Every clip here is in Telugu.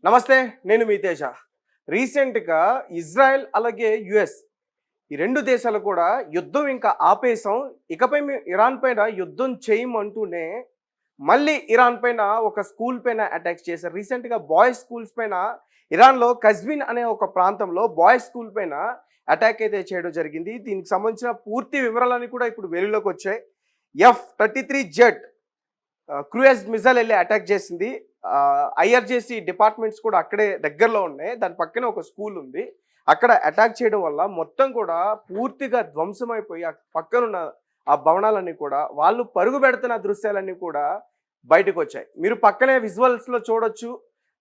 నమస్తే. నేను మీ తేజ. రీసెంట్‌గా ఇజ్రాయెల్ అలాగే యూఎస్ ఈ 2 దేశాలు కూడా యుద్ధం ఇంకా ఆపేసాం. ఇకపై మేము ఇరాన్ పైన యుద్ధం చేయమంటూనే మళ్ళీ ఇరాన్ పైన ఒక స్కూల్ పైన అటాక్ చేశారు. రీసెంట్‌గా బాయ్స్ స్కూల్స్ పైన ఇరాన్‌లో కజ్విన్ అనే ఒక ప్రాంతంలో బాయ్స్ స్కూల్ పైన అటాక్ అయితే చేయడం జరిగింది. దీనికి సంబంధించిన పూర్తి వివరాలన్నీ కూడా ఇప్పుడు వెలుగులోకొచ్చాయి. F-33 జెట్ క్రూయిజ్ మిసైల్ వెళ్ళి అటాక్ చేసింది. ఐఆర్జేసీ డిపార్ట్మెంట్స్ కూడా అక్కడే దగ్గరలో ఉన్నాయి. దాని పక్కనే ఒక స్కూల్ ఉంది. అక్కడ అటాక్ చేయడం వల్ల మొత్తం కూడా పూర్తిగా ధ్వంసమైపోయి ఆ పక్కనున్న ఆ భవనాలన్నీ కూడా వాళ్ళు పరుగు పెడుతున్న దృశ్యాలన్నీ కూడా బయటకు వచ్చాయి. మీరు పక్కనే విజువల్స్లో చూడొచ్చు.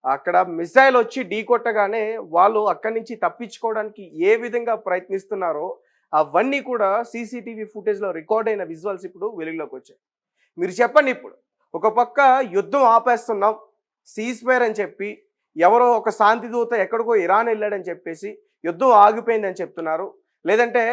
అక్కడ మిసైల్ వచ్చి ఢీ కొట్టగానే వాళ్ళు అక్కడి నుంచి తప్పించుకోవడానికి ఏ విధంగా ప్రయత్నిస్తున్నారో అవన్నీ కూడా సీసీటీవీ ఫుటేజ్లో రికార్డ్ అయిన విజువల్స్ ఇప్పుడు వెలుగులోకి వచ్చాయి. మీరు చెప్పండి, ఇప్పుడు ఒక పక్క యుద్ధం ఆపేస్తున్నాం సీజ్ ఫైర్ అని చెప్పి, ఎవరో ఒక శాంతి దూత ఎక్కడికో ఇరాన్ వెళ్ళాడని చెప్పేసి యుద్ధం ఆగిపోయిందని చెప్తున్నారు. లేదంటే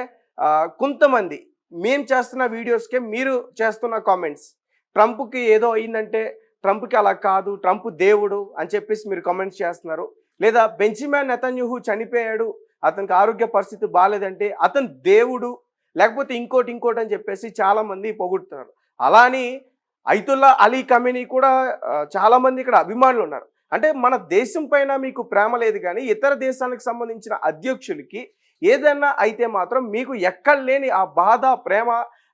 కొంతమంది మేము చేస్తున్న వీడియోస్కే మీరు చేస్తున్న కామెంట్స్, ట్రంప్కి ఏదో అయిందంటే ట్రంప్కి అలా కాదు, ట్రంప్ దేవుడు అని చెప్పేసి మీరు కామెంట్స్ చేస్తున్నారు. లేదా బెంజమిన్ నెతన్యాహు చనిపోయాడు, అతనికి ఆరోగ్య పరిస్థితి బాగాలేదంటే అతను దేవుడు, లేకపోతే ఇంకోటి అని చెప్పేసి చాలామంది పొగుడుతున్నారు. అలా అని అయితుల్లా అలీ ఖమేనీ కూడా చాలామంది ఇక్కడ అభిమానులు ఉన్నారు. అంటే మన దేశం పైన మీకు ప్రేమ లేదు, కానీ ఇతర దేశాలకు సంబంధించిన అధ్యక్షులకి ఏదైనా అయితే మాత్రం మీకు ఎక్కడ లేని ఆ బాధ, ప్రేమ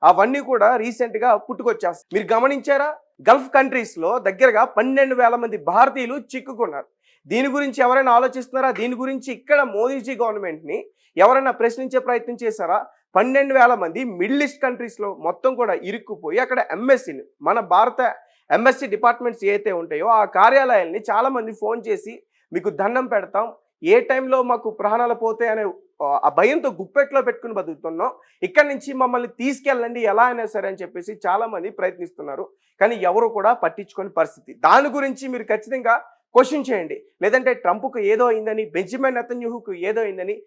అవన్నీ కూడా రీసెంట్గా పుట్టుకొచ్చేస్తాయి. మీరు గమనించారా? గల్ఫ్ కంట్రీస్లో దగ్గరగా 12,000 మంది భారతీయులు చిక్కుకున్నారు. దీని గురించి ఎవరైనా ఆలోచిస్తున్నారా? దీని గురించి ఇక్కడ మోదీజీ గవర్నమెంట్ని ఎవరైనా ప్రశ్నించే ప్రయత్నం చేశారా? 12,000 మంది మిడిల్ ఈస్ట్ కంట్రీస్లో మొత్తం కూడా ఇరుక్కుపోయి అక్కడ ఎంఎస్సీని, మన భారత ఎంఎస్సీ డిపార్ట్మెంట్స్ ఏవైతే ఉంటాయో ఆ కార్యాలయాల్ని చాలామంది ఫోన్ చేసి మీకు దండం పెడతాం, ఏ టైంలో మాకు ప్రాణాలు పోతాయి అనే ఆ భయంతో గుప్పెట్లో పెట్టుకుని బతుకుతున్నాం, ఇక్కడి నుంచి మమ్మల్ని తీసుకెళ్ళండి ఎలా అయినా సరే అని చెప్పేసి చాలామంది ప్రయత్నిస్తున్నారు. కానీ ఎవరు కూడా పట్టించుకొని పరిస్థితి. దాని గురించి మీరు ఖచ్చితంగా క్వశ్చన్ చేయండి. లేదంటే ట్రంప్కు ఏదో అయిందని, బెంజమిన్ నెతన్యాహుకు ఏదో అయిందని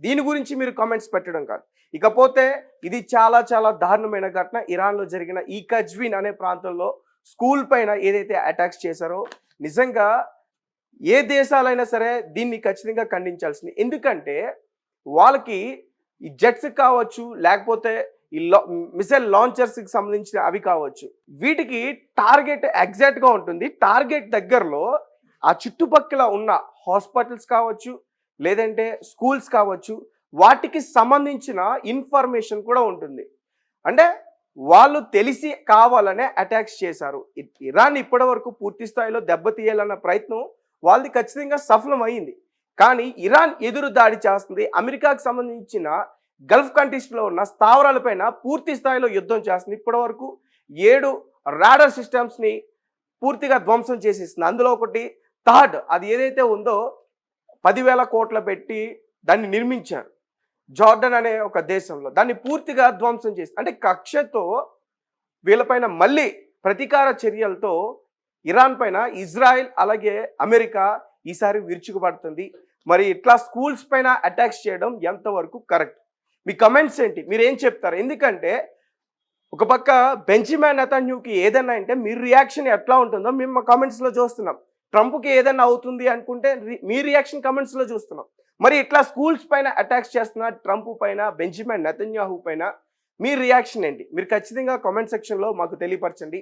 దీని గురించి మీరు కామెంట్స్ పెట్టడం కాదు. ఇకపోతే ఇది చాలా చాలా దారుణమైన ఘటన. ఇరాన్లో జరిగిన ఈ కజ్విన్ అనే ప్రాంతంలో స్కూల్ పైన ఏదైతే అటాక్స్ చేశారో నిజంగా ఏ దేశాలైనా సరే దీన్ని ఖచ్చితంగా ఖండించాల్సింది. ఎందుకంటే వాళ్ళకి ఈ జెట్స్ కావచ్చు, లేకపోతే ఈ మిసైల్ లాంచర్స్కి సంబంధించిన అవి కావచ్చు, వీటికి టార్గెట్ ఎగ్జాక్ట్గా ఉంటుంది. టార్గెట్ దగ్గరలో ఆ చుట్టుపక్కల ఉన్న హాస్పిటల్స్ కావచ్చు, లేదంటే స్కూల్స్ కావచ్చు, వాటికి సంబంధించిన ఇన్ఫర్మేషన్ కూడా ఉంటుంది. అంటే వాళ్ళు తెలిసి కావాలనే అటాక్స్ చేశారు. ఇరాన్ ఇప్పటి వరకు పూర్తి స్థాయిలో దెబ్బతీయాలన్న ప్రయత్నం వాళ్ళది ఖచ్చితంగా సఫలం అయింది. కానీ ఇరాన్ ఎదురు దాడి చేస్తుంది. అమెరికాకు సంబంధించిన గల్ఫ్ కంట్రీస్లో ఉన్న స్థావరాలపైన పూర్తి స్థాయిలో యుద్ధం చేస్తుంది. ఇప్పటి వరకు 7 రాడార్ సిస్టమ్స్ని పూర్తిగా ధ్వంసం చేసేస్తుంది. అందులో ఒకటి థర్డ్, అది ఏదైతే ఉందో 10,000 కోట్లు పెట్టి దాన్ని నిర్మించారు జార్డన్ అనే ఒక దేశంలో. దాన్ని పూర్తిగా ధ్వంసం చేసి, అంటే కక్షతో వీళ్ళపైన మళ్ళీ ప్రతీకార చర్యలతో ఇరాన్ పైన ఇజ్రాయెల్ అలాగే అమెరికా ఈసారి విరుచుకుపడుతుంది. మరి ఇట్లా స్కూల్స్ పైన అటాక్స్ చేయడం ఎంతవరకు కరెక్ట్? మీ కమెంట్స్ ఏంటి? మీరేం చెప్తారు? ఎందుకంటే ఒక పక్క బెంజమిన్ నెతన్యాహుకి ఏదైనా అంటే మీ రియాక్షన్ ఎట్లా ఉంటుందో మేము కామెంట్స్లో చూస్తున్నాం. ట్రంప్కి ఏదైనా అవుతుంది అనుకుంటే మీ రియాక్షన్ కమెంట్స్లో చూస్తున్నాం. మరి ఇట్లా స్కూల్స్ పైన అటాక్స్ చేస్తున్న ట్రంప్ పైన, బెంజమిన్ నెతన్యాహు పైన మీ రియాక్షన్ ఏంటి? మీరు ఖచ్చితంగా కామెంట్ సెక్షన్లో మాకు తెలియపరచండి.